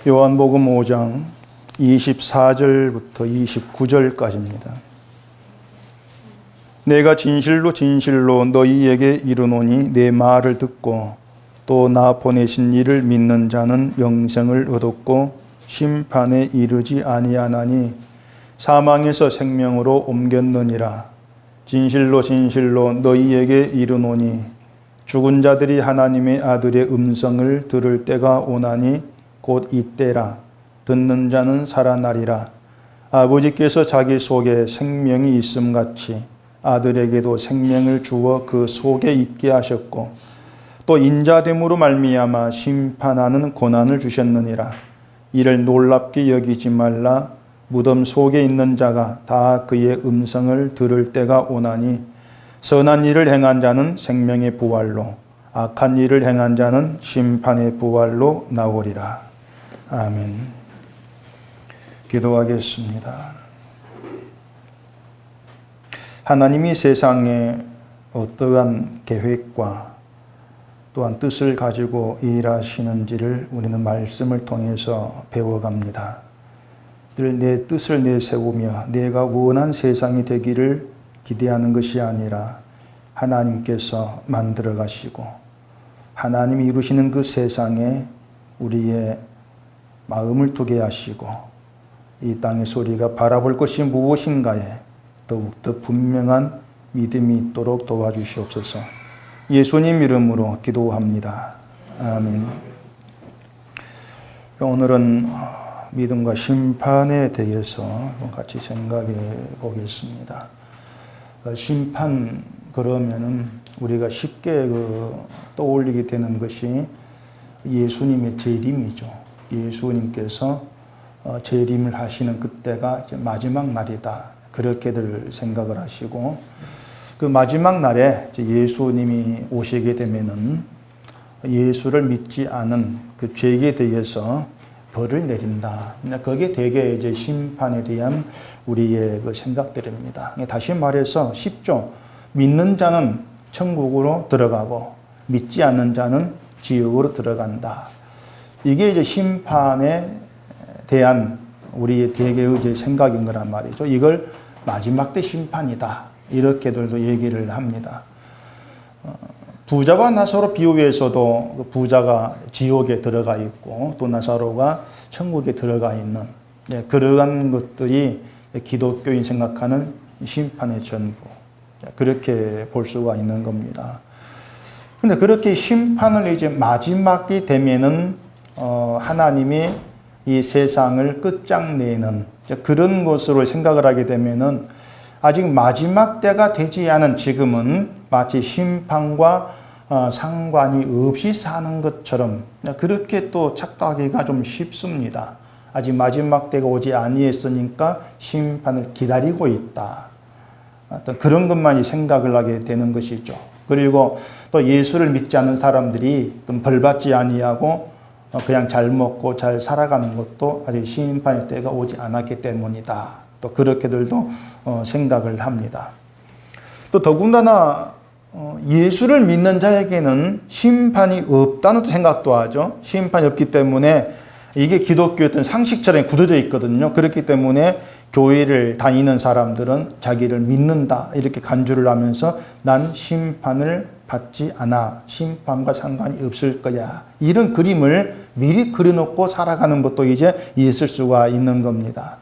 요한복음 5장 24절부터 29절까지입니다. 내가 진실로 진실로 너희에게 이르노니 내 말을 듣고 또 나 보내신 이를 믿는 자는 영생을 얻었고 심판에 이르지 아니하나니 사망에서 생명으로 옮겼느니라. 진실로 진실로 너희에게 이르노니 죽은 자들이 하나님의 아들의 음성을 들을 때가 오나니 곧 이때라. 듣는 자는 살아나리라. 아버지께서 자기 속에 생명이 있음같이 아들에게도 생명을 주어 그 속에 있게 하셨고 또 인자됨으로 말미암아 심판하는 고난을 주셨느니라. 이를 놀랍게 여기지 말라. 무덤 속에 있는 자가 다 그의 음성을 들을 때가 오나니 선한 일을 행한 자는 생명의 부활로 악한 일을 행한 자는 심판의 부활로 나오리라. 아멘. 기도하겠습니다. 하나님이 세상에 어떠한 계획과 또한 뜻을 가지고 일하시는지를 우리는 말씀을 통해서 배워갑니다. 늘 내 뜻을 내세우며 내가 원한 세상이 되기를 기대하는 것이 아니라 하나님께서 만들어 가시고 하나님이 이루시는 그 세상에 우리의 마음을 두게 하시고 이 땅에서 우리가 바라볼 것이 무엇인가에 더욱더 분명한 믿음이 있도록 도와주시옵소서. 예수님 이름으로 기도합니다. 아멘. 오늘은 믿음과 심판에 대해서 같이 생각해 보겠습니다. 심판 그러면은 우리가 쉽게 떠올리게 되는 것이 예수님의 재림이죠. 예수님께서 재림을 하시는 그때가 이제 마지막 날이다. 그렇게들 생각을 하시고 그 마지막 날에 예수님이 오시게 되면은 예수를 믿지 않은 그 죄에 대해서 벌을 내린다. 그게 대개 이제 심판에 대한 우리의 그 생각들입니다. 다시 말해서 쉽죠. 믿는 자는 천국으로 들어가고 믿지 않는 자는 지옥으로 들어간다. 이게 이제 심판에 대한 우리의 대개의 이제 생각인 거란 말이죠. 이걸 마지막 때 심판이다. 이렇게들도 얘기를 합니다. 부자와 나사로 비유에서도 그 부자가 지옥에 들어가 있고 또 나사로가 천국에 들어가 있는 그러한 것들이 기독교인 생각하는 심판의 전부. 그렇게 볼 수가 있는 겁니다. 근데 그렇게 심판을 이제 마지막이 되면은 하나님이 이 세상을 끝장내는 그런 것으로 생각을 하게 되면은 아직 마지막 때가 되지 않은 지금은 마치 심판과 상관이 없이 사는 것처럼 그렇게 또 착각하기가 좀 쉽습니다. 아직 마지막 때가 오지 아니했으니까 심판을 기다리고 있다. 어떤 그런 것만이 생각을 하게 되는 것이죠. 그리고 또 예수를 믿지 않는 사람들이 벌받지 아니하고 그냥 잘 먹고 잘 살아가는 것도 아직 심판의 때가 오지 않았기 때문이다. 또 그렇게들도 생각을 합니다. 또 더군다나 예수를 믿는 자에게는 심판이 없다는 생각도 하죠. 심판이 없기 때문에 이게 기독교의 어떤 상식처럼 굳어져 있거든요. 그렇기 때문에 교회를 다니는 사람들은 자기를 믿는다 이렇게 간주를 하면서 난 심판을 받지 않아. 심판과 상관이 없을 거야. 이런 그림을 미리 그려놓고 살아가는 것도 이제 있을 수가 있는 겁니다.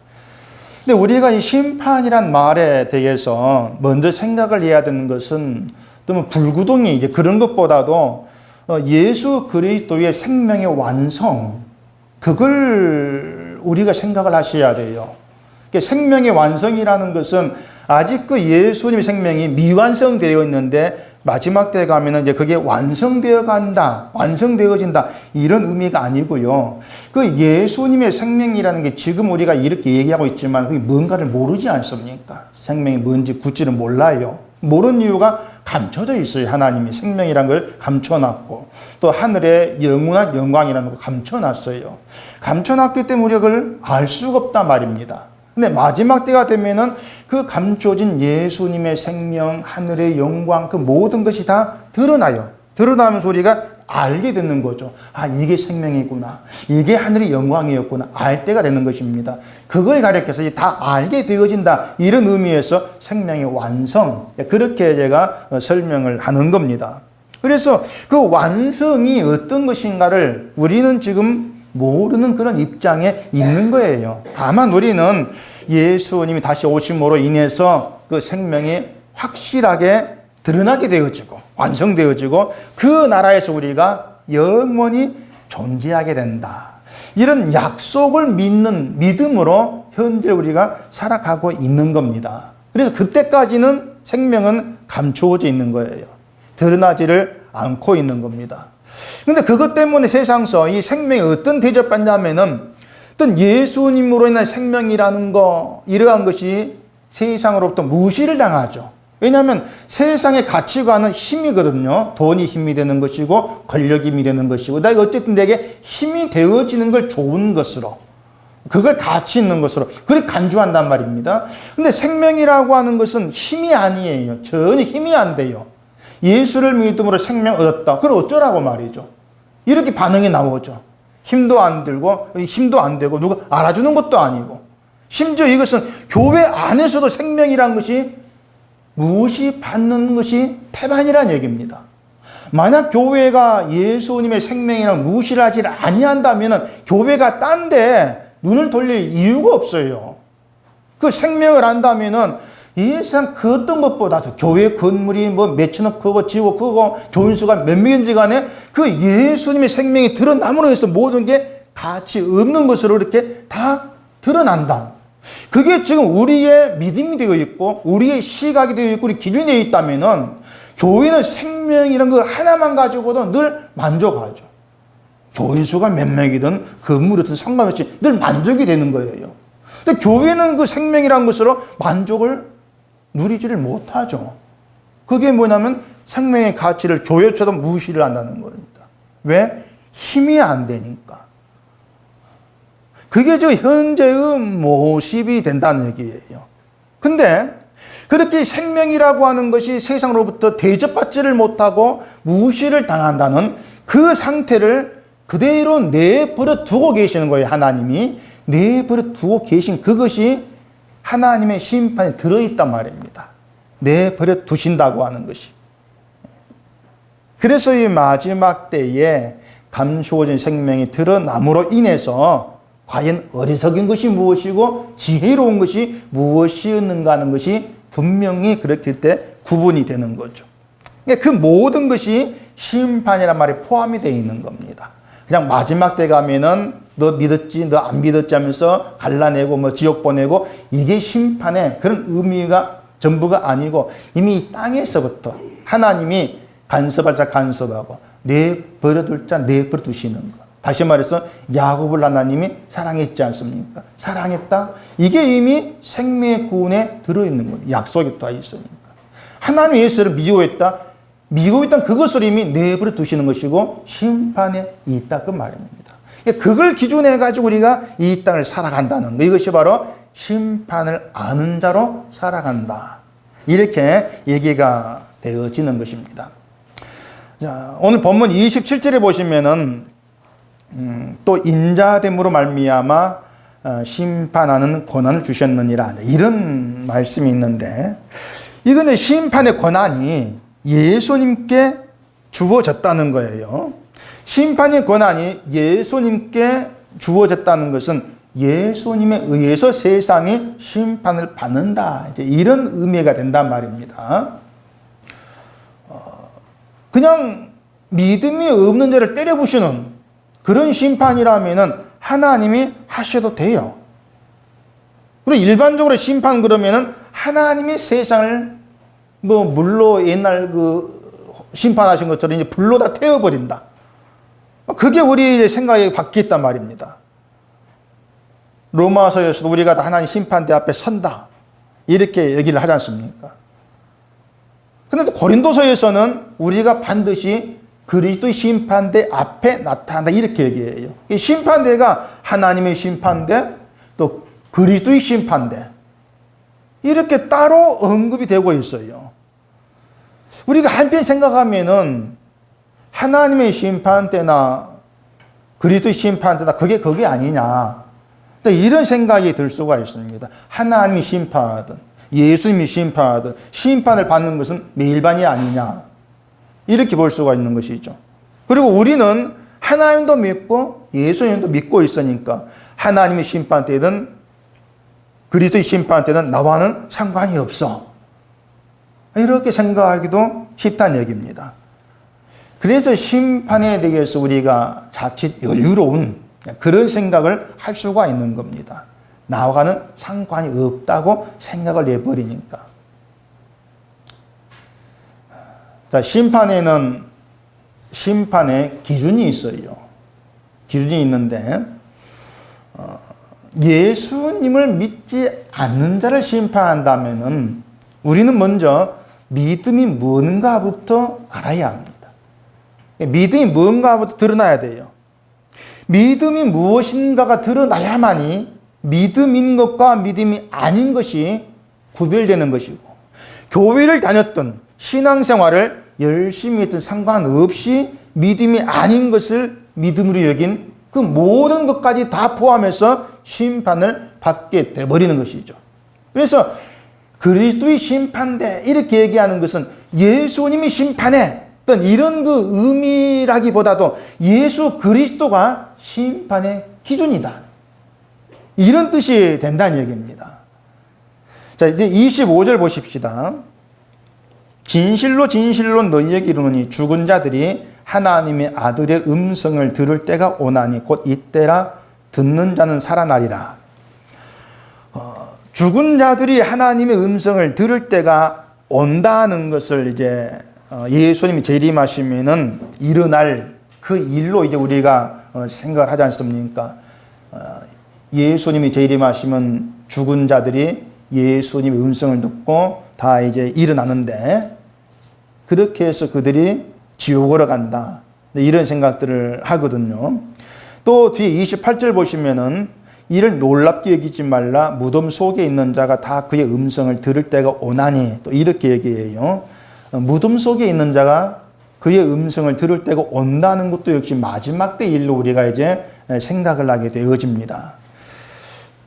근데 우리가 이 심판이란 말에 대해서 먼저 생각을 해야 되는 것은 또 불구덩이 이제 그런 것보다도 예수 그리스도의 생명의 완성, 그걸 우리가 생각을 하셔야 돼요. 생명의 완성이라는 것은 아직 그 예수님의 생명이 미완성되어 있는데 마지막 때에 가면은 이제 그게 완성되어 간다, 완성되어진다, 이런 의미가 아니고요. 그 예수님의 생명이라는 게 지금 우리가 이렇게 얘기하고 있지만 그게 뭔가를 모르지 않습니까? 생명이 뭔지 굳이는 몰라요. 모르는 이유가 감춰져 있어요. 하나님이 생명이라는 걸 감춰놨고 또 하늘의 영원한 영광이라는 걸 감춰놨어요. 감춰놨기 때문에 우리가 그걸 알 수가 없단 말입니다. 근데 마지막 때가 되면은 그 감춰진 예수님의 생명, 하늘의 영광, 그 모든 것이 다 드러나요. 드러나면서 우리가 알게 되는 거죠. 아, 이게 생명이구나. 이게 하늘의 영광이었구나. 알 때가 되는 것입니다. 그걸 가리켜서 다 알게 되어진다. 이런 의미에서 생명의 완성. 그렇게 제가 설명을 하는 겁니다. 그래서 그 완성이 어떤 것인가를 우리는 지금 모르는 그런 입장에 있는 거예요. 다만 우리는 예수님이 다시 오심으로 인해서 그 생명이 확실하게 드러나게 되어지고 완성되어지고 그 나라에서 우리가 영원히 존재하게 된다. 이런 약속을 믿는 믿음으로 현재 우리가 살아가고 있는 겁니다. 그래서 그때까지는 생명은 감추어져 있는 거예요. 드러나지를 않고 있는 겁니다. 그런데 그것 때문에 세상서 이 생명이 어떤 대접받냐면은 어떤 예수님으로 인한 생명이라는 거, 이러한 것이 세상으로부터 무시를 당하죠. 왜냐하면 세상의 가치관은 힘이거든요. 돈이 힘이 되는 것이고 권력이 힘이 되는 것이고 내가 어쨌든 내게 힘이 되어지는 걸 좋은 것으로, 그걸 가치 있는 것으로 그렇게 간주한단 말입니다. 근데 생명이라고 하는 것은 힘이 아니에요. 전혀 힘이 안 돼요. 예수를 믿음으로 생명 얻었다. 그럼 어쩌라고 말이죠. 이렇게 반응이 나오죠. 힘도 안 들고 힘도 안 되고 누가 알아주는 것도 아니고, 심지어 이것은 교회 안에서도 생명이란 것이 무시받는 것이 태반이라는 얘기입니다. 만약 교회가 예수님의 생명이랑 무시를 하지 아니한다면 교회가 딴 데 눈을 돌릴 이유가 없어요. 그 생명을 안다면은 이 세상 그 어떤 것보다도 교회 건물이 뭐 몇천억 크고 지고 크고 교인수가 몇 명인지 간에 그 예수님의 생명이 드러남으로 해서 모든 게 가치 없는 것으로 이렇게 다 드러난다. 그게 지금 우리의 믿음이 되어 있고 우리의 시각이 되어 있고 우리 기준이 되어 있다면은 교회는 생명이라는 거 하나만 가지고도 늘 만족하죠. 교인수가 몇 명이든 건물이든 상관없이 늘 만족이 되는 거예요. 근데 교회는 그 생명이라는 것으로 만족을 누리지를 못하죠. 그게 뭐냐면 생명의 가치를 교회조차도 무시를 한다는 겁니다. 왜? 힘이 안 되니까. 그게 저 현재의 모습이 된다는 얘기예요. 근데 그렇게 생명이라고 하는 것이 세상으로부터 대접받지를 못하고 무시를 당한다는 그 상태를 그대로 내버려 두고 계시는 거예요. 하나님이 내버려 두고 계신 그것이 하나님의 심판에 들어있단 말입니다. 내버려 두신다고 하는 것이. 그래서 이 마지막 때에 감추어진 생명이 드러남으로 인해서 과연 어리석은 것이 무엇이고 지혜로운 것이 무엇이었는가 하는 것이 분명히 그렇게 때 구분이 되는 거죠. 그 모든 것이 심판이란 말이 포함이 되어 있는 겁니다. 그냥 마지막 때 가면은 너 믿었지, 너 안 믿었지 하면서 갈라내고 뭐 지옥 보내고 이게 심판의 그런 의미가 전부가 아니고 이미 이 땅에서부터 하나님이 간섭할 자 간섭하고 내버려둘 자 내버려 두시는 것. 다시 말해서 야곱을 하나님이 사랑했지 않습니까? 사랑했다. 이게 이미 생명의 구원에 들어있는 거예요. 약속이 또 있으니까. 하나님 예수를 미워했다. 미워했던 그것을 이미 내버려 두시는 것이고 심판에 있다 그 말입니다. 그걸 기준해 가지고 우리가 이 땅을 살아간다는 거. 이것이 바로 심판을 아는 자로 살아간다. 이렇게 얘기가 되어지는 것입니다. 자, 오늘 본문 27절에 보시면은 또 인자됨으로 말미암아 심판하는 권한을 주셨느니라 이런 말씀이 있는데 이거는 심판의 권한이 예수님께 주어졌다는 거예요. 심판의 권한이 예수님께 주어졌다는 것은 예수님에 의해서 세상이 심판을 받는다. 이제 이런 의미가 된단 말입니다. 그냥 믿음이 없는 자를 때려부시는 그런 심판이라면은 하나님이 하셔도 돼요. 그리고 일반적으로 심판 그러면은 하나님이 세상을 뭐 물로 옛날 그 심판하신 것처럼 이제 불로 다 태워버린다. 그게 우리 생각이 바뀌었단 말입니다. 로마서에서도 우리가 다 하나님 심판대 앞에 선다. 이렇게 얘기를 하지 않습니까? 그런데 고린도서에서는 우리가 반드시 그리스도의 심판대 앞에 나타난다. 이렇게 얘기해요. 이 심판대가 하나님의 심판대, 또 그리스도의 심판대. 이렇게 따로 언급이 되고 있어요. 우리가 한편 생각하면은 하나님의 심판 때나 그리스도의 심판 때나 그게 아니냐. 이런 생각이 들 수가 있습니다. 하나님이 심판하든 예수님이 심판하든 심판을 받는 것은 매일반이 아니냐. 이렇게 볼 수가 있는 것이죠. 그리고 우리는 하나님도 믿고 예수님도 믿고 있으니까 하나님의 심판 때든 그리스도의 심판 때는 나와는 상관이 없어. 이렇게 생각하기도 쉽다는 얘기입니다. 그래서 심판에 대해서 우리가 자칫 여유로운 그런 생각을 할 수가 있는 겁니다. 나와는 상관이 없다고 생각을 해버리니까. 자, 심판에는 심판의 기준이 있어요. 기준이 있는데 예수님을 믿지 않는 자를 심판한다면은 우리는 먼저 믿음이 뭔가부터 알아야 합니다. 믿음이 뭔가부터 드러나야 돼요. 믿음이 무엇인가가 드러나야만이 믿음인 것과 믿음이 아닌 것이 구별되는 것이고, 교회를 다녔던 신앙생활을 열심히 했던 상관없이 믿음이 아닌 것을 믿음으로 여긴 그 모든 것까지 다 포함해서 심판을 받게 돼버리는 것이죠. 그래서 그리스도의 심판대 이렇게 얘기하는 것은 예수님이 심판해 어떤 이런 그 의미라기보다도 예수 그리스도가 심판의 기준이다. 이런 뜻이 된다는 얘기입니다. 자, 이제 25절 보십시다. 진실로 진실로 너희에게 이르노니 죽은 자들이 하나님의 아들의 음성을 들을 때가 오나니 곧 이때라 듣는 자는 살아나리라. 죽은 자들이 하나님의 음성을 들을 때가 온다는 것을 이제 예수님이 재림하시면은 일어날 그 일로 이제 우리가 생각을 하지 않습니까? 예수님이 재림하시면 죽은 자들이 예수님의 음성을 듣고 다 이제 일어나는데 그렇게 해서 그들이 지옥으로 간다. 이런 생각들을 하거든요. 또 뒤에 28절 보시면은 이를 놀랍게 여기지 말라. 무덤 속에 있는 자가 다 그의 음성을 들을 때가 오나니. 또 이렇게 얘기해요. 무덤 속에 있는 자가 그의 음성을 들을 때가 온다는 것도 역시 마지막 때 일로 우리가 이제 생각을 하게 되어집니다.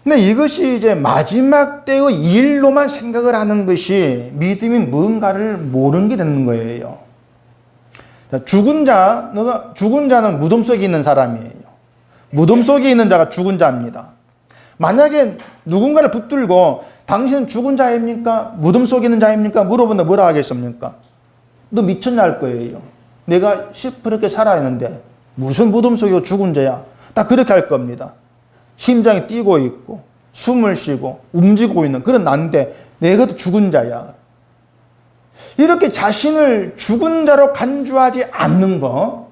근데 이것이 이제 마지막 때의 일로만 생각을 하는 것이 믿음이 뭔가를 모르는 게 되는 거예요. 죽은 자는 무덤 속에 있는 사람이에요. 무덤 속에 있는 자가 죽은 자입니다. 만약에 누군가를 붙들고 당신은 죽은 자입니까? 무덤 속에 있는 자입니까? 물어본다 뭐라 하겠습니까? 너 미쳤냐 할 거예요. 내가 시퍼렇게 살아있는데 무슨 무덤 속에 죽은 자야? 다 그렇게 할 겁니다. 심장이 뛰고 있고 숨을 쉬고 움직이고 있는 그런 난데 내가 또 죽은 자야. 이렇게 자신을 죽은 자로 간주하지 않는 거,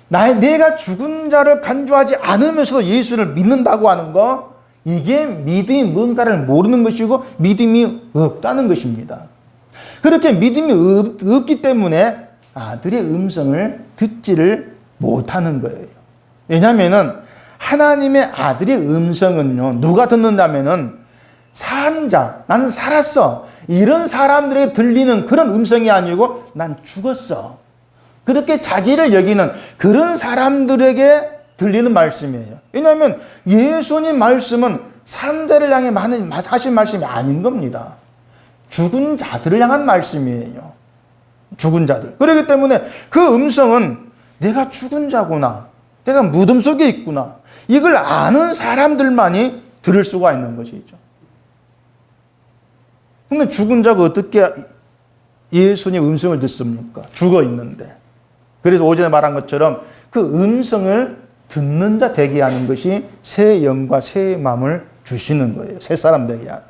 내가 죽은 자를 간주하지 않으면서도 예수를 믿는다고 하는 거, 이게 믿음이 뭔가를 모르는 것이고 믿음이 없다는 것입니다. 그렇게 믿음이 없기 때문에 아들의 음성을 듣지를 못하는 거예요. 왜냐하면 하나님의 아들의 음성은요, 누가 듣는다면은 산 자, 나는 살았어, 이런 사람들에게 들리는 그런 음성이 아니고 난 죽었어, 그렇게 자기를 여기는 그런 사람들에게 들리는 말씀이에요. 왜냐하면 예수님 말씀은 산 자를 향해 하신 말씀이 아닌 겁니다. 죽은 자들을 향한 말씀이에요. 죽은 자들. 그렇기 때문에 그 음성은 내가 죽은 자구나, 내가 무덤 속에 있구나, 이걸 아는 사람들만이 들을 수가 있는 것이죠. 근데 죽은 자가 어떻게 예수님 음성을 듣습니까? 죽어 있는데. 그래서 오전에 말한 것처럼 그 음성을 듣는 자 되게 하는 것이 새 영과 새 마음을 주시는 거예요. 새 사람 되게 하는.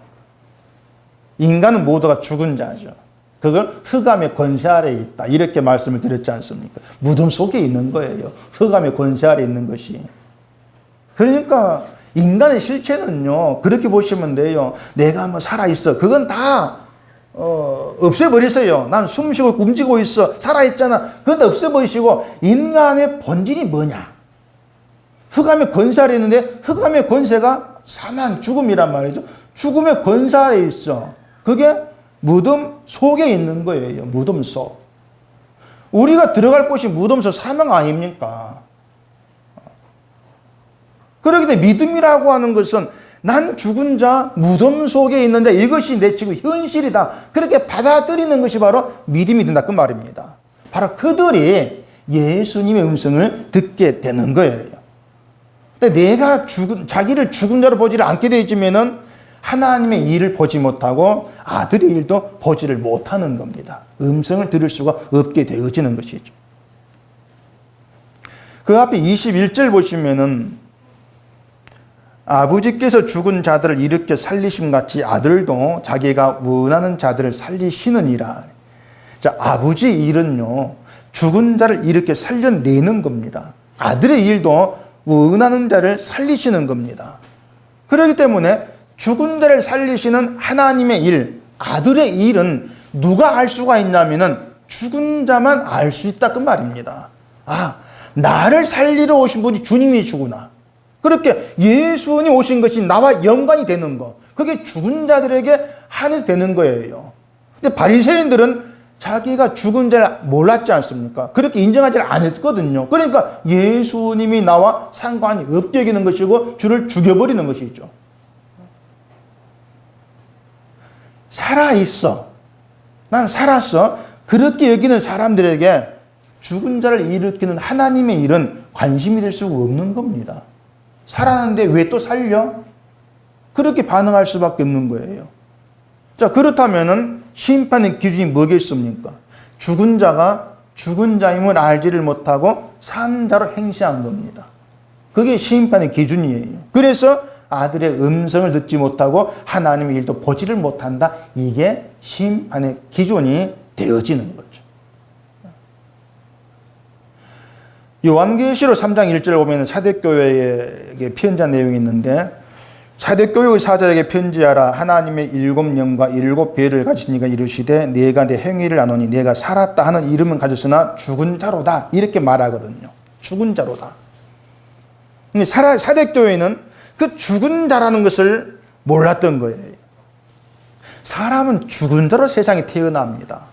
인간은 모두가 죽은 자죠. 그걸 흑암의 권세 아래에 있다, 이렇게 말씀을 드렸지 않습니까? 무덤 속에 있는 거예요. 흑암의 권세 아래에 있는 것이. 그러니까 인간의 실체는요, 그렇게 보시면 돼요. 내가 뭐 살아있어, 그건 다 없애버리세요. 난 숨쉬고 움직이고 있어, 살아있잖아, 그건 다 없애버리시고, 인간의 본질이 뭐냐? 흑암의 권세 아래에 있는데, 흑암의 권세가 사망, 죽음이란 말이죠. 죽음의 권세 아래에 있어. 그게 무덤 속에 있는 거예요. 무덤 속. 우리가 들어갈 곳이 무덤에서 사망 아닙니까? 그렇기 때문에 믿음이라고 하는 것은 난 죽은 자, 무덤 속에 있는데 이것이 내 지금 현실이다. 그렇게 받아들이는 것이 바로 믿음이 된다. 그 말입니다. 바로 그들이 예수님의 음성을 듣게 되는 거예요. 근데 내가 자기를 죽은 자로 보지를 않게 되어지면은 하나님의 일을 보지 못하고 아들의 일도 보지를 못하는 겁니다. 음성을 들을 수가 없게 되어지는 것이죠. 그 앞에 21절 보시면은 아버지께서 죽은 자들을 일으켜 살리심 같이 아들도 자기가 원하는 자들을 살리시느니라. 자, 아버지 일은요, 죽은 자를 일으켜 살려내는 겁니다. 아들의 일도 원하는 자를 살리시는 겁니다. 그렇기 때문에 죽은 자를 살리시는 하나님의 일, 아들의 일은 누가 알 수가 있냐면은 죽은 자만 알 수 있다 그 말입니다. 아, 나를 살리러 오신 분이 주님이시구나. 그렇게 예수님 오신 것이 나와 연관이 되는 거, 그게 죽은 자들에게 한해서 되는 거예요. 근데 바리새인들은 자기가 죽은 자를 몰랐지 않습니까? 그렇게 인정하지 않았거든요. 그러니까 예수님이 나와 상관이 없게 여기는 것이고 주를 죽여버리는 것이죠. 살아있어. 난 살았어. 그렇게 여기는 사람들에게 죽은 자를 일으키는 하나님의 일은 관심이 될 수가 없는 겁니다. 살았는데 왜 또 살려? 그렇게 반응할 수밖에 없는 거예요. 자, 그렇다면은 심판의 기준이 뭐겠습니까? 죽은 자가 죽은 자임을 알지를 못하고 산 자로 행시한 겁니다. 그게 심판의 기준이에요. 그래서 아들의 음성을 듣지 못하고 하나님의 일도 보지를 못한다. 이게 심판의 기준이 되어지는 거죠. 요한계시록 3장 1절에 보면 사대교회에게 편지한 내용이 있는데, 사대교회의 사자에게 편지하라. 하나님의 7영과 7배를 가진 이가 이르시되 내가 내 행위를 아노니 내가 살았다 하는 이름은 가졌으나 죽은 자로다. 이렇게 말하거든요. 죽은 자로다. 근데 사대교회는 그 죽은 자라는 것을 몰랐던 거예요. 사람은 죽은 자로 세상에 태어납니다.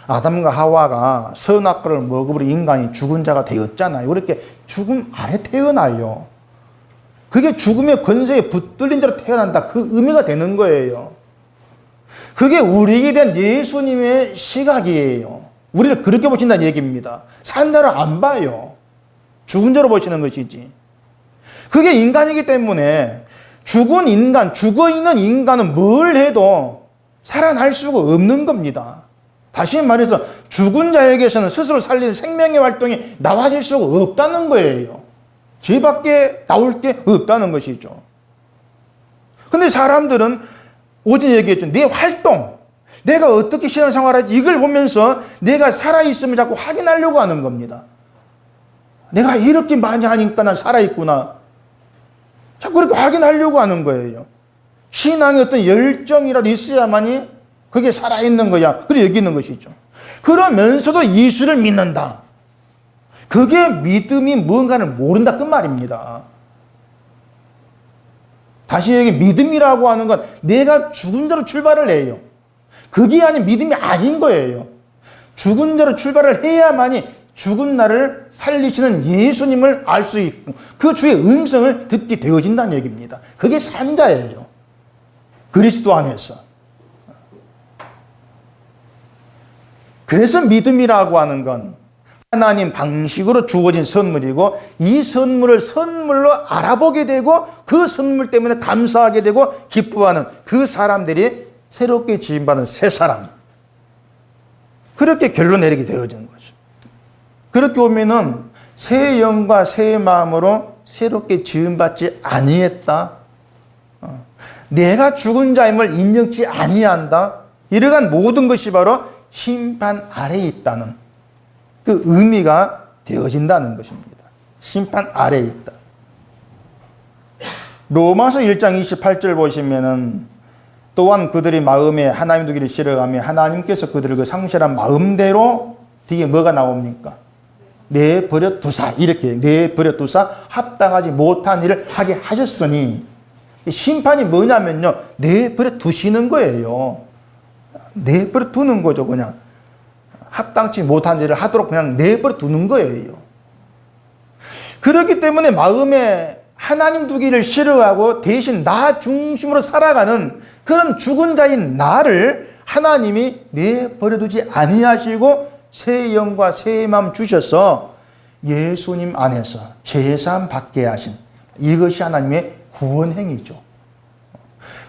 아담과 하와가 선악과를 먹어버린 인간이 죽은 자가 되었잖아요. 그렇게 죽음 아래 태어나요. 그게 죽음의 권세에 붙들린 자로 태어난다. 그 의미가 되는 거예요. 그게 우리에게 대한 예수님의 시각이에요. 우리를 그렇게 보신다는 얘기입니다. 산 자를 안 봐요. 죽은 자로 보시는 것이지. 그게 인간이기 때문에 죽은 인간, 죽어있는 인간은 뭘 해도 살아날 수가 없는 겁니다. 다시 말해서 죽은 자에게서는 스스로 살리는 생명의 활동이 나와질 수가 없다는 거예요. 죄 밖에 나올 게 없다는 것이죠. 근데 사람들은 어제 얘기했죠. 내 활동, 내가 어떻게 신앙생활하지, 이걸 보면서 내가 살아있음을 자꾸 확인하려고 하는 겁니다. 내가 이렇게 많이 하니까 난 살아있구나. 자꾸 그렇게 확인하려고 하는 거예요. 신앙의 어떤 열정이라도 있어야만이 그게 살아있는 거야. 그래 여기는 것이죠. 그러면서도 예수를 믿는다. 그게 믿음이 뭔가를 모른다 그 말입니다. 다시 얘기, 믿음이라고 하는 건 내가 죽은 자로 출발을 해요. 그게 아닌 믿음이 아닌 거예요. 죽은 자로 출발을 해야만이 죽은 나를 살리시는 예수님을 알 수 있고 그 주의 음성을 듣게 되어진다는 얘기입니다. 그게 산자예요. 그리스도 안에서. 그래서 믿음이라고 하는 건 하나님 방식으로 주어진 선물이고 이 선물을 선물로 알아보게 되고 그 선물 때문에 감사하게 되고 기뻐하는 그 사람들이 새롭게 지음받은 새 사람. 그렇게 결론 내리게 되어지는 거죠. 그렇게 오면은 새 영과 새 마음으로 새롭게 지음받지 아니했다. 내가 죽은 자임을 인정치 아니한다. 이러한 모든 것이 바로 심판 아래에 있다는 그 의미가 되어진다는 것입니다. 심판 아래에 있다. 로마서 1장 28절 보시면은 또한 그들이 마음에 하나님 두기를 싫어하며 하나님께서 그들을 그 상실한 마음대로 뒤에 뭐가 나옵니까? 내버려 두사. 이렇게 내버려 두사 합당하지 못한 일을 하게 하셨으니 심판이 뭐냐면요. 내버려 두시는 거예요. 내버려 두는 거죠, 그냥. 합당치 못한 일을 하도록 그냥 내버려 두는 거예요. 그렇기 때문에 마음에 하나님 두기를 싫어하고 대신 나 중심으로 살아가는 그런 죽은 자인 나를 하나님이 내버려 두지 아니하시고 새 영과 새 마음 주셔서 예수님 안에서 제사함 받게 하신, 이것이 하나님의 구원행위죠.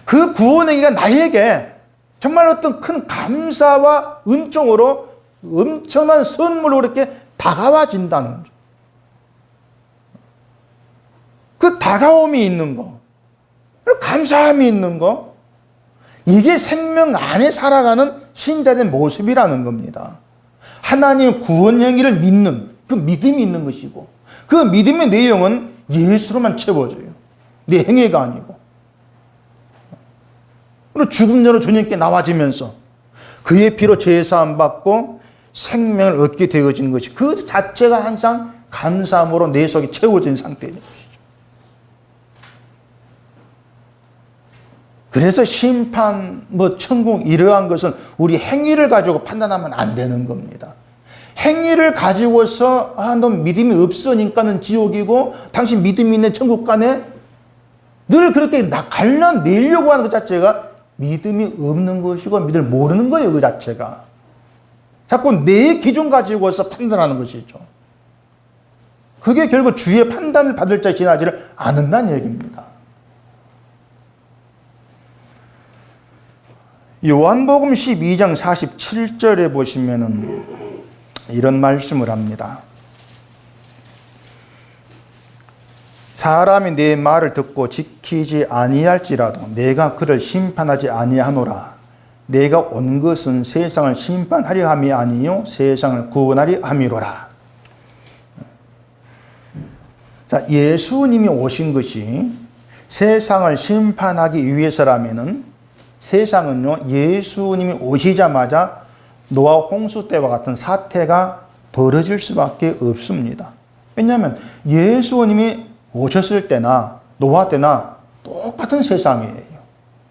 그 구원행위가 나에게 정말 어떤 큰 감사와 은총으로 엄청난 선물로 이렇게 다가와진다는 거죠. 그 다가옴이 있는 거, 감사함이 있는 거, 이게 생명 안에 살아가는 신자의 모습이라는 겁니다. 하나님의 구원 행위를 믿는 그 믿음이 있는 것이고, 그 믿음의 내용은 예수로만 채워져요. 내 행위가 아니고. 그리고 죽음 전으로 주님께 나와지면서 그의 피로 제사함 받고 생명을 얻게 되어진 것이, 그 자체가 항상 감사함으로 내 속이 채워진 상태인 것이죠. 그래서 심판, 천국 이러한 것은 우리 행위를 가지고 판단하면 안 되는 겁니다. 행위를 가지고서 너 믿음이 없으니까는 지옥이고 당신 믿음이 있는 천국 가네, 늘 그렇게 갈라내려고 하는 것 자체가 믿음이 없는 것이고 믿음을 모르는 거예요. 그 자체가 자꾸 내 기준 가지고서 판단하는 것이죠. 그게 결국 주의 판단을 받을 자에 지나지를 않는다는 얘기입니다. 요한복음 12장 47절에 보시면은 이런 말씀을 합니다. 사람이 내 말을 듣고 지키지 아니할지라도 내가 그를 심판하지 아니하노라. 내가 온 것은 세상을 심판하려 함이 아니요 세상을 구원하려 함이로라. 자, 예수님이 오신 것이 세상을 심판하기 위해서라면은, 세상은요, 예수님이 오시자마자 노아 홍수 때와 같은 사태가 벌어질 수밖에 없습니다. 왜냐하면 예수님이 오셨을 때나 노아 때나 똑같은 세상이에요.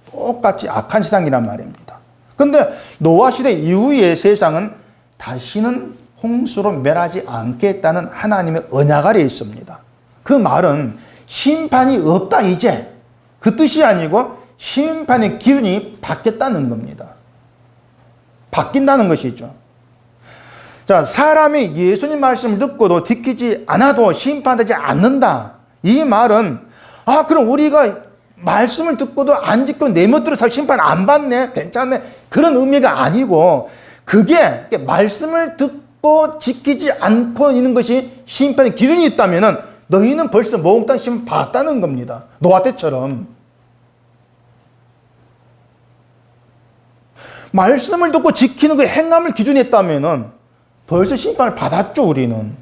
똑같이 악한 세상이란 말입니다. 그런데 노아 시대 이후의 세상은 다시는 홍수로 멸하지 않겠다는 하나님의 언약 아래에 있습니다. 그 말은 심판이 없다 이제, 그 뜻이 아니고 심판의 기준이 바뀌었다는 겁니다. 바뀐다는 것이죠. 자, 사람이 예수님 말씀을 듣고도 지키지 않아도 심판되지 않는다. 이 말은, 그럼 우리가 말씀을 듣고도 안 지키고 내 멋대로 살 심판 안 받네, 괜찮네, 그런 의미가 아니고, 그게 말씀을 듣고 지키지 않고 있는 것이 심판의 기준이 있다면은 너희는 벌써 몽땅 심판 받았다는 겁니다. 노아 때처럼. 말씀을 듣고 지키는 그 행함을 기준했다면은 벌써 심판을 받았죠, 우리는.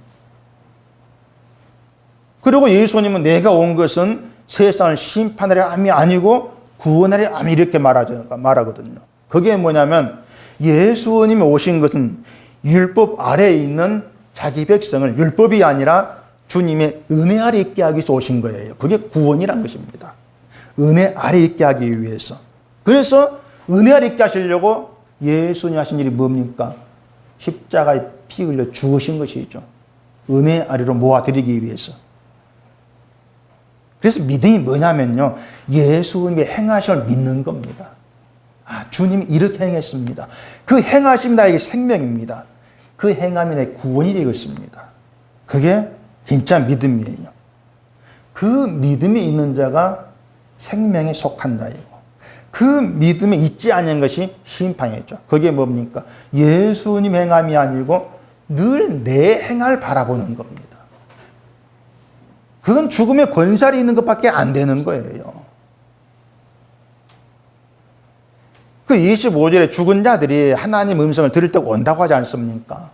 그리고 예수님은 내가 온 것은 세상을 심판하려 함이 아니고 구원하려 함이, 이렇게 말하거든요. 그게 뭐냐면 예수님이 오신 것은 율법 아래에 있는 자기 백성을 율법이 아니라 주님의 은혜 아래 있게 하기 위해서 오신 거예요. 그게 구원이란 것입니다. 은혜 아래 있게 하기 위해서. 그래서 은혜 아래 있게 하시려고 예수님 하신 일이 뭡니까? 십자가에 피 흘려 죽으신 것이죠. 은혜 아래로 모아드리기 위해서. 그래서 믿음이 뭐냐면요, 예수님의 행하심을 믿는 겁니다. 주님이 이렇게 행했습니다. 그 행하심이 나에게 생명입니다. 그 행함이 내 구원이 되겠습니다. 그게 진짜 믿음이에요. 그 믿음이 있는 자가 생명에 속한 자이고, 그 믿음에 있지 않은 것이 심판이죠. 그게 뭡니까? 예수님 행함이 아니고 늘 내 행함을 바라보는 겁니다. 그건 죽음의 권살이 있는 것밖에 안 되는 거예요. 그 25절에 죽은 자들이 하나님 음성을 들을 때가 온다고 하지 않습니까?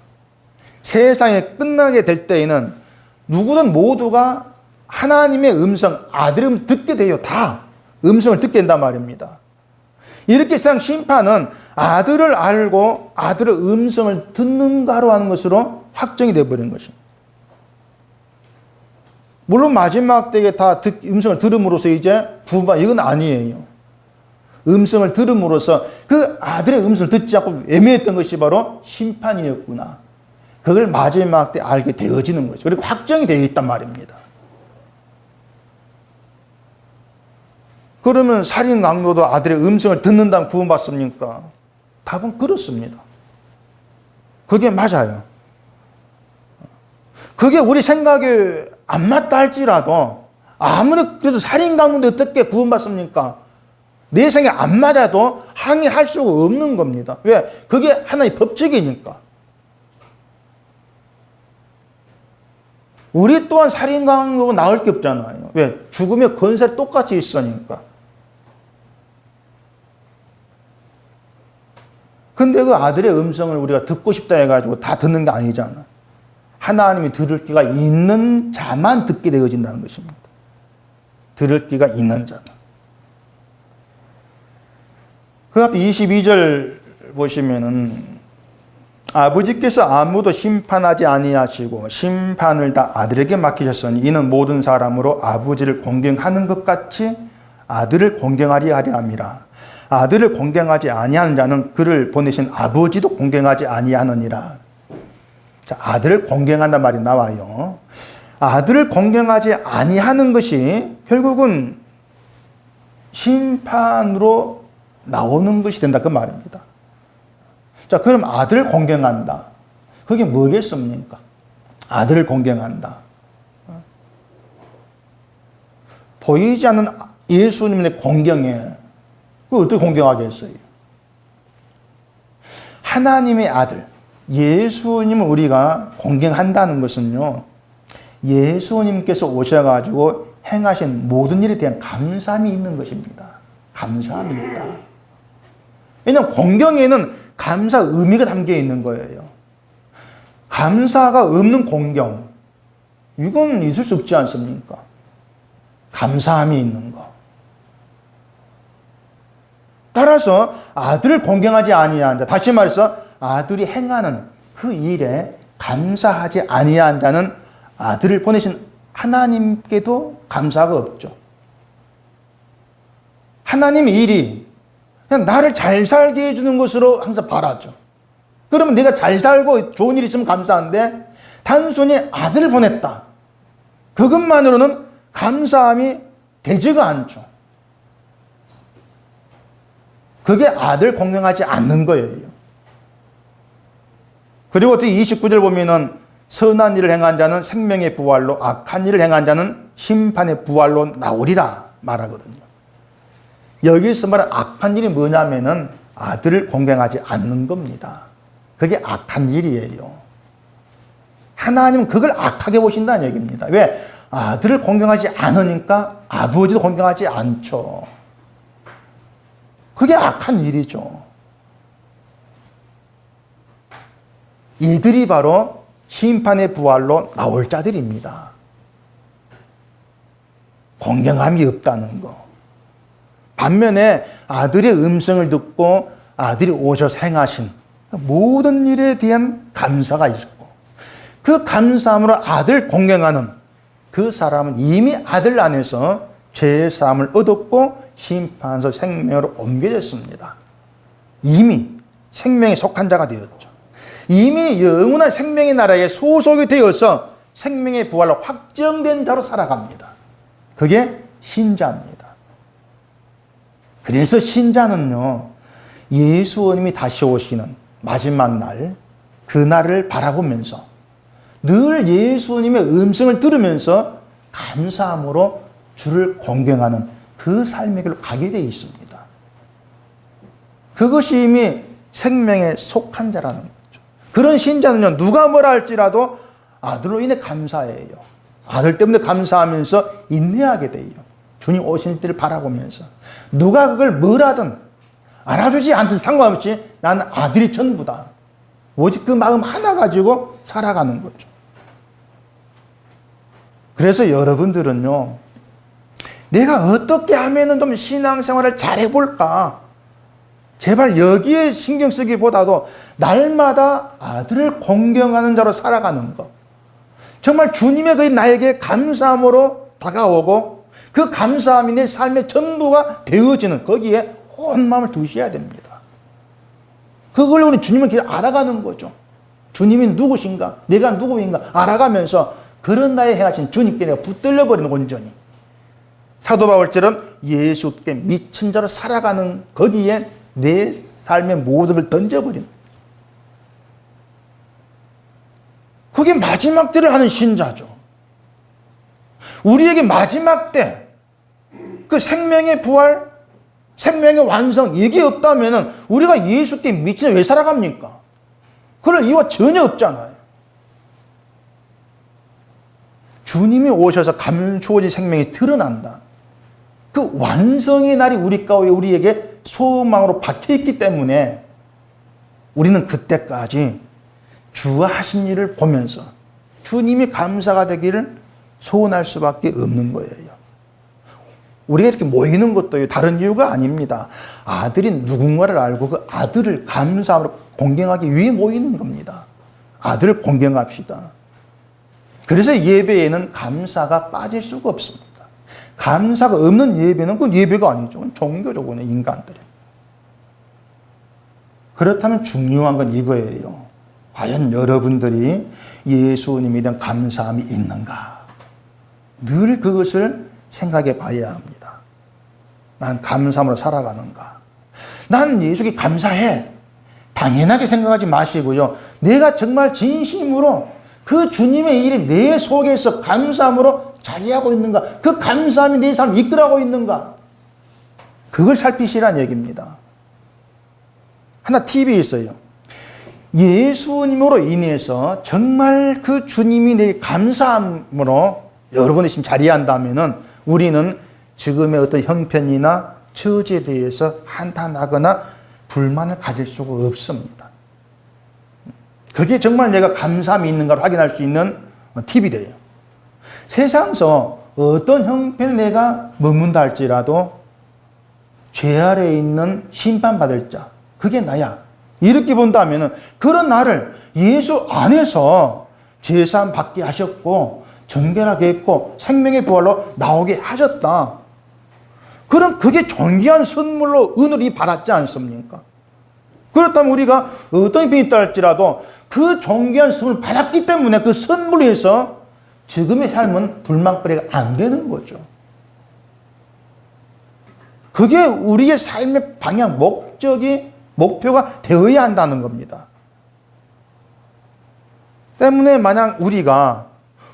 세상에 끝나게 될 때에는 누구든 모두가 하나님의 음성, 아들의 음성을 듣게 돼요. 다 음성을 듣게 된단 말입니다. 이렇게 세상 심판은 아들을 알고 아들의 음성을 듣는가로 하는 것으로 확정이 되어버린 것입니다. 물론 마지막 때에 다 음성을 들음으로써 이제 구원, 이건 아니에요. 음성을 들음으로써 그 아들의 음성을 듣지 않고 외면했던 것이 바로 심판이었구나. 그걸 마지막 때 알게 되어지는 거죠. 그리고 확정이 되어 있단 말입니다. 그러면 살인 강도도 아들의 음성을 듣는다면 구원받습니까? 답은 그렇습니다. 그게 맞아요. 그게 우리 생각에 안 맞다 할지라도 아무리 그래도 살인 강도인데 어떻게 구원받습니까? 내 생각에 안 맞아도 항의할 수가 없는 겁니다. 왜? 그게 하나의 법칙이니까. 우리 또한 살인 강도가 나올 게 없잖아요. 왜? 죽음의 권세 똑같이 있으니까. 근데 그 아들의 음성을 우리가 듣고 싶다 해가지고 다 듣는 게 아니잖아. 하나님이 들을 귀가 있는 자만 듣게 되어진다는 것입니다. 들을 귀가 있는 자만. 그 앞에 22절 보시면은 아버지께서 아무도 심판하지 아니하시고 심판을 다 아들에게 맡기셨으니 이는 모든 사람으로 아버지를 공경하는 것 같이 아들을 공경하려 하려 함이라. 아들을 공경하지 아니하는 자는 그를 보내신 아버지도 공경하지 아니하느니라. 자, 아들을 공경한단 말이 나와요. 아들을 공경하지 아니하는 것이 결국은 심판으로 나오는 것이 된다 그 말입니다. 자, 그럼 아들을 공경한다. 그게 뭐겠습니까? 아들을 공경한다. 보이지 않는 예수님의 공경에 그걸 어떻게 공경하겠어요? 하나님의 아들, 예수님을 우리가 공경한다는 것은요, 예수님께서 오셔가지고 행하신 모든 일에 대한 감사함이 있는 것입니다. 감사함이 있다. 왜냐하면 공경에는 감사 의미가 담겨 있는 거예요. 감사가 없는 공경, 이건 있을 수 없지 않습니까? 감사함이 있는 거. 따라서 아들을 공경하지 아니한 자, 다시 말해서 아들이 행하는 그 일에 감사하지 아니한 자는 아들을 보내신 하나님께도 감사가 없죠. 하나님의 일이 그냥 나를 잘 살게 해주는 것으로 항상 바라죠. 그러면 내가 잘 살고 좋은 일 있으면 감사한데 단순히 아들을 보냈다. 그것만으로는 감사함이 되지가 않죠. 그게 아들 공경하지 않는 거예요. 그리고 어떻게 29절 보면은 선한 일을 행한 자는 생명의 부활로 악한 일을 행한 자는 심판의 부활로 나오리라 말하거든요. 여기서 말하는 악한 일이 뭐냐면은 아들을 공경하지 않는 겁니다. 그게 악한 일이에요. 하나님은 그걸 악하게 보신다는 얘기입니다. 왜? 아들을 공경하지 않으니까 아버지도 공경하지 않죠. 그게 악한 일이죠. 이들이 바로 심판의 부활로 나올 자들입니다. 공경함이 없다는 거. 반면에 아들의 음성을 듣고 아들이 오셔서 행하신 모든 일에 대한 감사가 있고 그 감사함으로 아들 공경하는 그 사람은 이미 아들 안에서 죄의 사함을 얻었고 심판서 생명으로 옮겨졌습니다. 이미 생명에 속한 자가 되었죠. 이미 영원한 생명의 나라에 소속이 되어서 생명의 부활로 확정된 자로 살아갑니다. 그게 신자입니다. 그래서 신자는요, 예수님이 다시 오시는 마지막 날, 그날을 바라보면서 늘 예수님의 음성을 들으면서 감사함으로 주를 공경하는 그 삶의 길로 가게 되어 있습니다. 그것이 이미 생명에 속한 자라는 거죠. 그런 신자는요, 누가 뭐라 할지라도 아들로 인해 감사해요. 아들 때문에 감사하면서 인내하게 돼요. 주님 오신 때를 바라보면서. 누가 그걸 뭐라든 알아주지 않든 상관없이 나는 아들이 전부다. 오직 그 마음 하나 가지고 살아가는 거죠. 그래서 여러분들은요, 내가 어떻게 하면 좀 신앙생활을 잘해볼까? 제발 여기에 신경 쓰기보다도 날마다 아들을 공경하는 자로 살아가는 것. 정말 주님의 그 나에게 감사함으로 다가오고 그 감사함이 내 삶의 전부가 되어지는 거기에 온 마음을 두셔야 됩니다. 그걸 우리 주님을 계속 알아가는 거죠. 주님이 누구신가? 내가 누구인가? 알아가면서 그런 나에 행하신 주님께 내가 붙들려 버리는 온전히. 사도 바울처럼 예수께 미친 자로 살아가는 거기에 내 삶의 모든 걸 던져버리는. 그게 마지막 때를 하는 신자죠. 우리에게 마지막 때 그 생명의 부활, 생명의 완성 이게 없다면 우리가 예수께 미친 왜 살아갑니까? 그럴 이유가 전혀 없잖아요. 주님이 오셔서 감추어진 생명이 드러난다. 그 완성의 날이 우리 가운데 우리에게 소망으로 박혀있기 때문에 우리는 그때까지 주가 하신 일을 보면서 주님이 감사가 되기를 소원할 수밖에 없는 거예요. 우리가 이렇게 모이는 것도 다른 이유가 아닙니다. 아들이 누군가를 알고 그 아들을 감사함으로 공경하기 위해 모이는 겁니다. 아들을 공경합시다. 그래서 예배에는 감사가 빠질 수가 없습니다. 감사가 없는 예배는 그건 예배가 아니죠. 그건 종교적으로 인간들이. 그렇다면 중요한 건 이거예요. 과연 여러분들이 예수님에 대한 감사함이 있는가? 늘 그것을 생각해 봐야 합니다. 난 감사함으로 살아가는가? 난 예수께 감사해. 당연하게 생각하지 마시고요. 내가 정말 진심으로 그 주님의 일이 내 속에서 감사함으로 자리하고 있는가? 그 감사함이 내 삶을 이끌어가고 있는가? 그걸 살피시라는 얘기입니다. 하나 팁이 있어요. 예수님으로 인해서 정말 그 주님이 내 감사함으로 여러분이 지금 자리한다면은 우리는 지금의 어떤 형편이나 처지에 대해서 한탄하거나 불만을 가질 수가 없습니다. 그게 정말 내가 감사함이 있는가를 확인할 수 있는 팁이 돼요. 세상에서 어떤 형편에 내가 머문다 할지라도 죄 아래에 있는 심판받을 자, 그게 나야. 이렇게 본다면 그런 나를 예수 안에서 죄사함 받게 하셨고 정결하게 했고 생명의 부활로 나오게 하셨다. 그럼 그게 존귀한 선물로 은혜를 받았지 않습니까? 그렇다면 우리가 어떤 병이 있다 할지라도 그 존귀한 선물을 받았기 때문에 그 선물로 해서 지금의 삶은 불만거리가 안 되는 거죠. 그게 우리의 삶의 방향, 목표가 되어야 한다는 겁니다. 때문에 만약 우리가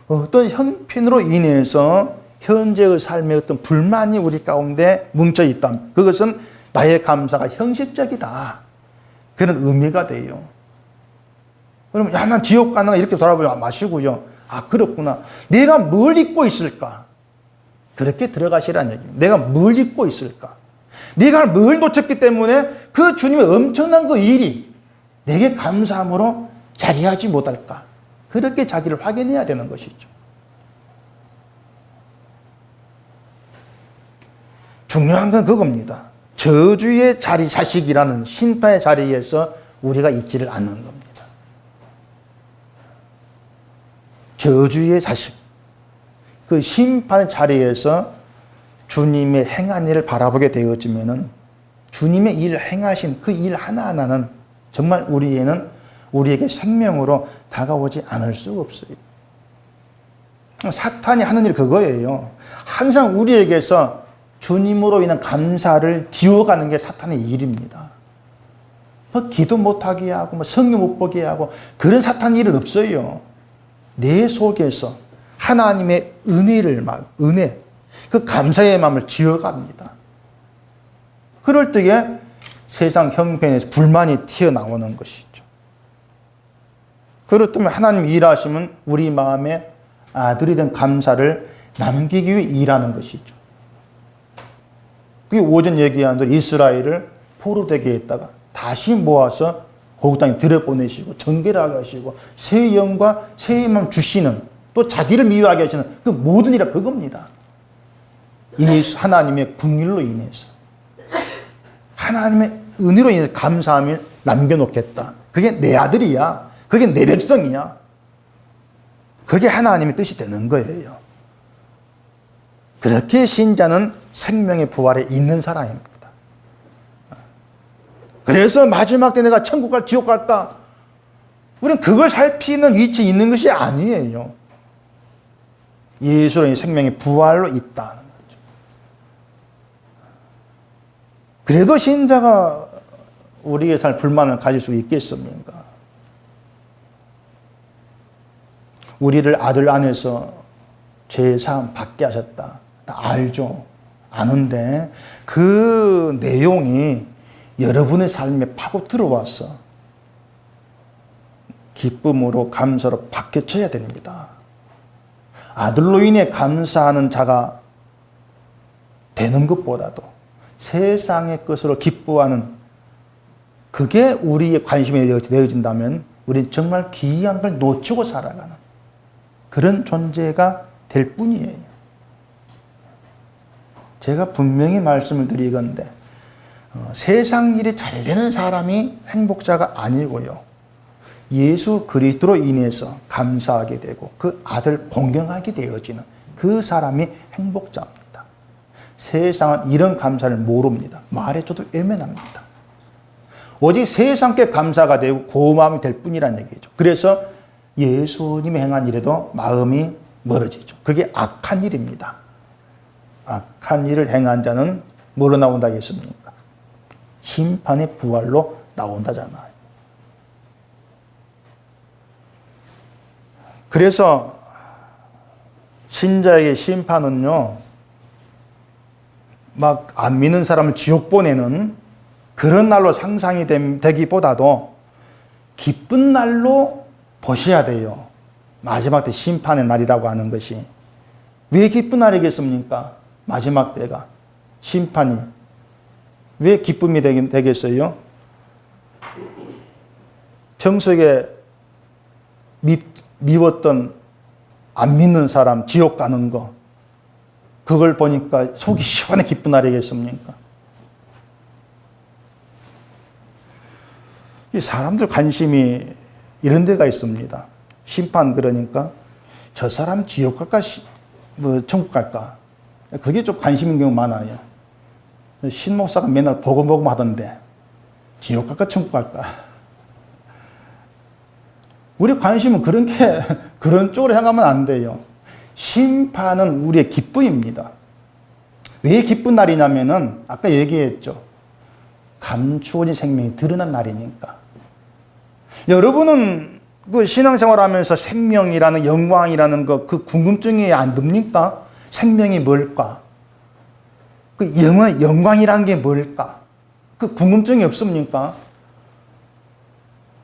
어떤 형편으로 인해서 현재의 삶의 어떤 불만이 우리 가운데 뭉쳐 있다면 그것은 나의 감사가 형식적이다. 그런 의미가 돼요. 그러면 야, 난 지옥 가는가 이렇게 돌아보지 마시고요. 아, 그렇구나. 내가 뭘 잊고 있을까? 그렇게 들어가시라는 얘기입니다. 내가 뭘 잊고 있을까? 내가 뭘 놓쳤기 때문에 그 주님의 엄청난 그 일이 내게 감사함으로 자리하지 못할까? 그렇게 자기를 확인해야 되는 것이죠. 중요한 건 그겁니다. 저주의 자식이라는 심판의 자리에서 우리가 있지를 않는 겁니다. 저주의 자식. 그 심판의 자리에서 주님의 행한 일을 바라보게 되어지면은 주님의 일 행하신 그 일 하나하나는 정말 우리에게 생명으로 다가오지 않을 수가 없어요. 사탄이 하는 일이 그거예요. 항상 우리에게서 주님으로 인한 감사를 지워가는 게 사탄의 일입니다. 기도 못하게 하고 성경 못 보게 하고 그런 사탄 일은 없어요. 내 속에서 하나님의 은혜, 그 감사의 마음을 지어갑니다. 그럴 때에 세상 형편에서 불만이 튀어나오는 것이죠. 그렇다면 하나님 일하시면 우리 마음에 아들이 된 감사를 남기기 위해 일하는 것이죠. 그게 오전 얘기한 대로 이스라엘을 포로되게 했다가 다시 모아서 고국 땅에 들여보내시고 정결하게 하시고 새 영과 새 힘을 주시는 또 자기를 미워하게 하시는 그 모든 일이 그겁니다. 예수 하나님의 긍휼로 인해서 하나님의 은혜로 인해서 감사함을 남겨놓겠다. 그게 내 아들이야. 그게 내 백성이야. 그게 하나님의 뜻이 되는 거예요. 그렇게 신자는 생명의 부활에 있는 사람입니다. 그래서 마지막 때 내가 천국 갈 지옥 갈까? 우리는 그걸 살피는 위치에 있는 것이 아니에요. 예수의 생명이 부활로 있다는 거죠. 그래도 신자가 우리의 삶 불만을 가질 수 있겠습니까? 우리를 아들 안에서 죄사함 받게 하셨다. 다 알죠. 아는데 그 내용이 여러분의 삶에 파고 들어와서 기쁨으로 감사로 바뀌어져야 됩니다. 아들로 인해 감사하는 자가 되는 것보다도 세상의 것으로 기뻐하는 그게 우리의 관심이 되어진다면 우리는 정말 귀한 걸 놓치고 살아가는 그런 존재가 될 뿐이에요. 제가 분명히 말씀을 드리건대 세상 일이 잘 되는 사람이 행복자가 아니고요. 예수 그리스도로 인해서 감사하게 되고 그 아들 공경하게 되어지는 그 사람이 행복자입니다. 세상은 이런 감사를 모릅니다. 말해줘도 외면합니다. 오직 세상께 감사가 되고 고마움이 될 뿐이란 얘기죠. 그래서 예수님이 행한 일에도 마음이 멀어지죠. 그게 악한 일입니다. 악한 일을 행한 자는 뭐로 나온다 했습니까? 심판의 부활로 나온다잖아요. 그래서 신자에게 심판은요, 막 안 믿는 사람을 지옥 보내는 그런 날로 상상이 되기보다도 기쁜 날로 보셔야 돼요. 마지막 때 심판의 날이라고 하는 것이. 왜 기쁜 날이겠습니까? 마지막 때가. 심판이. 왜 기쁨이 되겠어요? 평소에 미웠던 안 믿는 사람 지옥 가는 거 그걸 보니까 속이 시원해 기쁜 날이겠습니까? 이 사람들 관심이 이런 데가 있습니다. 심판 그러니까 저 사람 지옥 갈까 천국 갈까 그게 좀 관심인 경우 많아요. 신 목사가 맨날 보금 하던데 지옥 갈까 천국 갈까. 우리 관심은 그런 쪽으로 향하면 안 돼요. 심판은 우리의 기쁨입니다. 왜 기쁜 날이냐면은 아까 얘기했죠. 감추어진 생명이 드러난 날이니까. 여러분은 그 신앙생활 하면서 생명이라는 영광이라는 그 궁금증이 안 듭니까? 생명이 뭘까? 그 영광이라는 게 뭘까? 그 궁금증이 없습니까?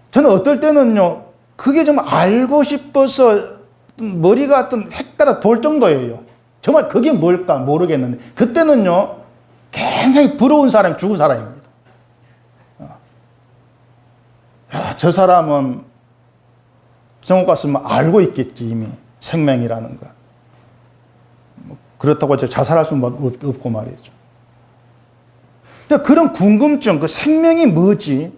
저는 어떨 때는요, 그게 좀 알고 싶어서 머리가 헷가닥 돌 정도예요. 정말 그게 뭘까 모르겠는데 그때는요 굉장히 부러운 사람이 죽은 사람입니다. 야, 저 사람은 천국 갔으면 알고 있겠지 이미 생명이라는 거. 그렇다고 자살할 수는 없고 말이죠. 그런 궁금증, 그 생명이 뭐지?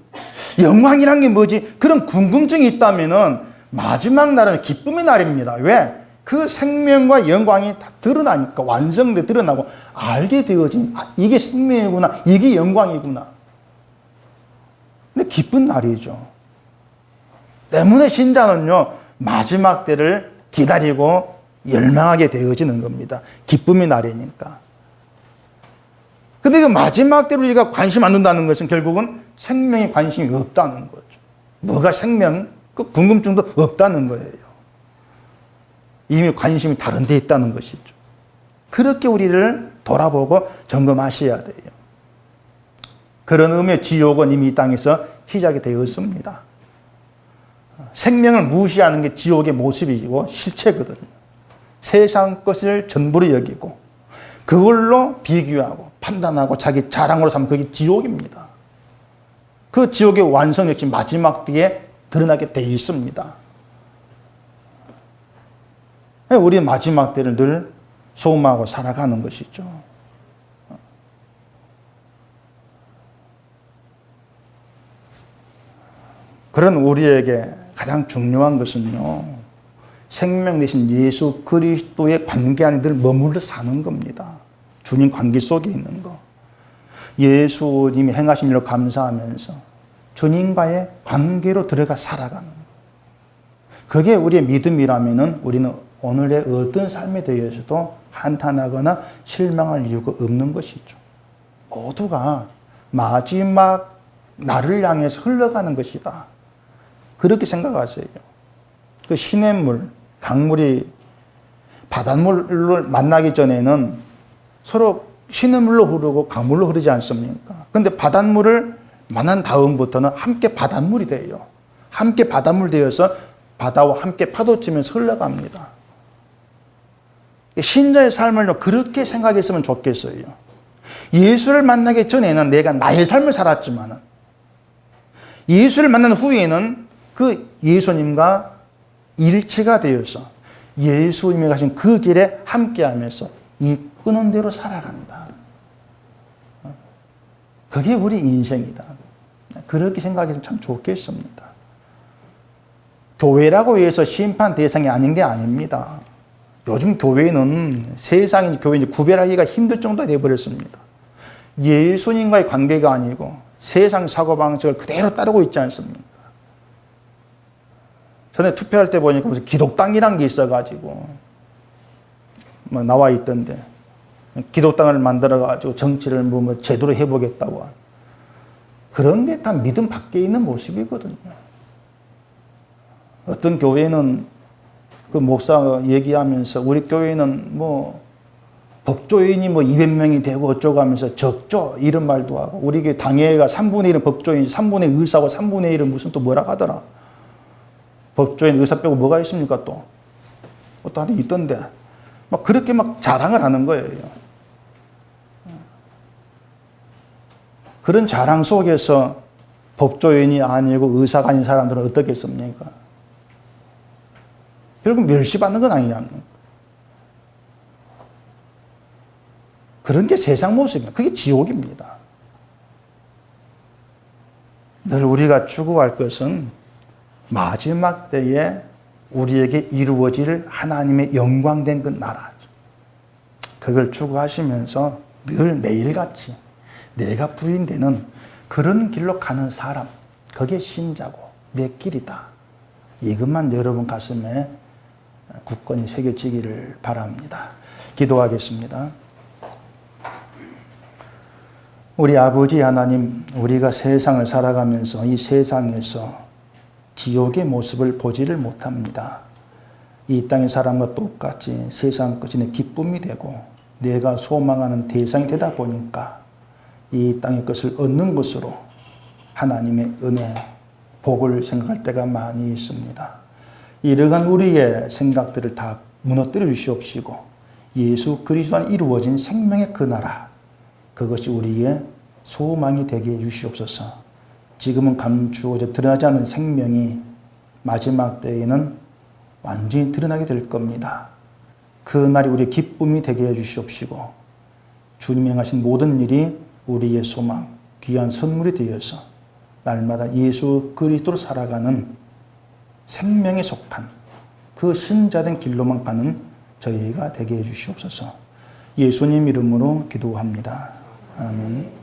영광이란 게 뭐지? 그런 궁금증이 있다면은 마지막 날은 기쁨의 날입니다. 왜? 그 생명과 영광이 다 드러나니까 완성돼 드러나고 알게 되어진 이게 생명이구나, 이게 영광이구나. 근데 기쁜 날이죠. 때문에 신자는요 마지막 때를 기다리고 열망하게 되어지는 겁니다. 기쁨의 날이니까. 근데 그 마지막 때로 우리가 관심 안 둔다는 것은 결국은 생명에 관심이 없다는 거죠. 뭐가 생명? 그 궁금증도 없다는 거예요. 이미 관심이 다른 데 있다는 것이죠. 그렇게 우리를 돌아보고 점검하셔야 돼요. 그런 의미의 지옥은 이미 이 땅에서 시작이 되었습니다. 생명을 무시하는 게 지옥의 모습이고 실체거든요. 세상 것을 전부로 여기고 그걸로 비교하고 판단하고 자기 자랑으로 삼는 그게 지옥입니다. 그 지옥의 완성 역시 마지막 때에 드러나게 돼 있습니다. 우리 마지막 때를 늘 소망하고 살아가는 것이죠. 그런 우리에게 가장 중요한 것은요, 생명 대신 예수 그리스도의 관계 안에 늘 머물러 사는 겁니다. 주님 관계 속에 있는 거. 예수님이 행하신 일로 감사하면서 주님과의 관계로 들어가 살아가는 것. 그게 우리의 믿음이라면 우리는 오늘의 어떤 삶에 대해서도 한탄하거나 실망할 이유가 없는 것이죠. 모두가 마지막 나를 향해서 흘러가는 것이다. 그렇게 생각하세요. 그 시냇물, 강물이 바닷물을 만나기 전에는 서로 시냇물로 흐르고 강물로 흐르지 않습니까? 그런데 바닷물을 만난 다음부터는 함께 바닷물이 돼요. 함께 바닷물 되어서 바다와 함께 파도치면서 흘러갑니다. 신자의 삶을 그렇게 생각했으면 좋겠어요. 예수를 만나기 전에는 내가 나의 삶을 살았지만 예수를 만난 후에는 그 예수님과 일치가 되어서 예수님이 가신 그 길에 함께하면서 이끄는 대로 살아간다. 그게 우리 인생이다. 그렇게 생각했으면 참 좋겠습니다. 교회라고 해서 심판 대상이 아닌 게 아닙니다. 요즘 교회는 세상인 교회인지 구별하기가 힘들 정도가 되어버렸습니다. 예수님과의 관계가 아니고 세상 사고방식을 그대로 따르고 있지 않습니까? 전에 투표할 때 보니까 무슨 기독당이란 게 있어가지고 뭐 나와 있던데 기독당을 만들어가지고 정치를 뭐 제대로 해보겠다고 그런 게 다 믿음 밖에 있는 모습이거든요. 어떤 교회는 그 목사 얘기하면서 우리 교회는 뭐 법조인이 뭐 200명이 되고 어쩌고 하면서 적죠 이런 말도 하고 우리 교회 당회가 3분의 1은 법조인, 3분의 1 의사고 3분의 1은 무슨 또 뭐라 하더라. 법조인 의사 빼고 뭐가 있습니까 또? 또 하나 있던데 막 그렇게 막 자랑을 하는 거예요. 그런 자랑 속에서 법조인이 아니고 의사가 아닌 사람들은 어떻겠습니까? 결국 멸시받는 건 아니냐면 그런 게 세상 모습입니다. 그게 지옥입니다. 늘 우리가 추구할 것은 마지막 때에 우리에게 이루어질 하나님의 영광된 그 나라죠. 그걸 추구하시면서 늘 매일같이 내가 부인되는 그런 길로 가는 사람, 그게 신자고 내 길이다. 이것만 여러분 가슴에 굳건히 새겨지기를 바랍니다. 기도하겠습니다. 우리 아버지 하나님, 우리가 세상을 살아가면서 이 세상에서 지옥의 모습을 보지를 못합니다. 이 땅의 사람과 똑같이 세상 끝이 내 기쁨이 되고 내가 소망하는 대상이 되다 보니까 이 땅의 것을 얻는 것으로 하나님의 은혜, 복을 생각할 때가 많이 있습니다. 이러한 우리의 생각들을 다 무너뜨려 주시옵시고 예수 그리스도 안에 이루어진 생명의 그 나라, 그것이 우리의 소망이 되게 해 주시옵소서. 지금은 감추어져 드러나지 않는 생명이 마지막 때에는 완전히 드러나게 될 겁니다. 그 날이 우리의 기쁨이 되게 해 주시옵시고 주님이 행하신 모든 일이 우리의 소망, 귀한 선물이 되어서 날마다 예수 그리스도로 살아가는 생명에 속한 그 신자된 길로만 가는 저희가 되게 해 주시옵소서. 예수님 이름으로 기도합니다. 아멘.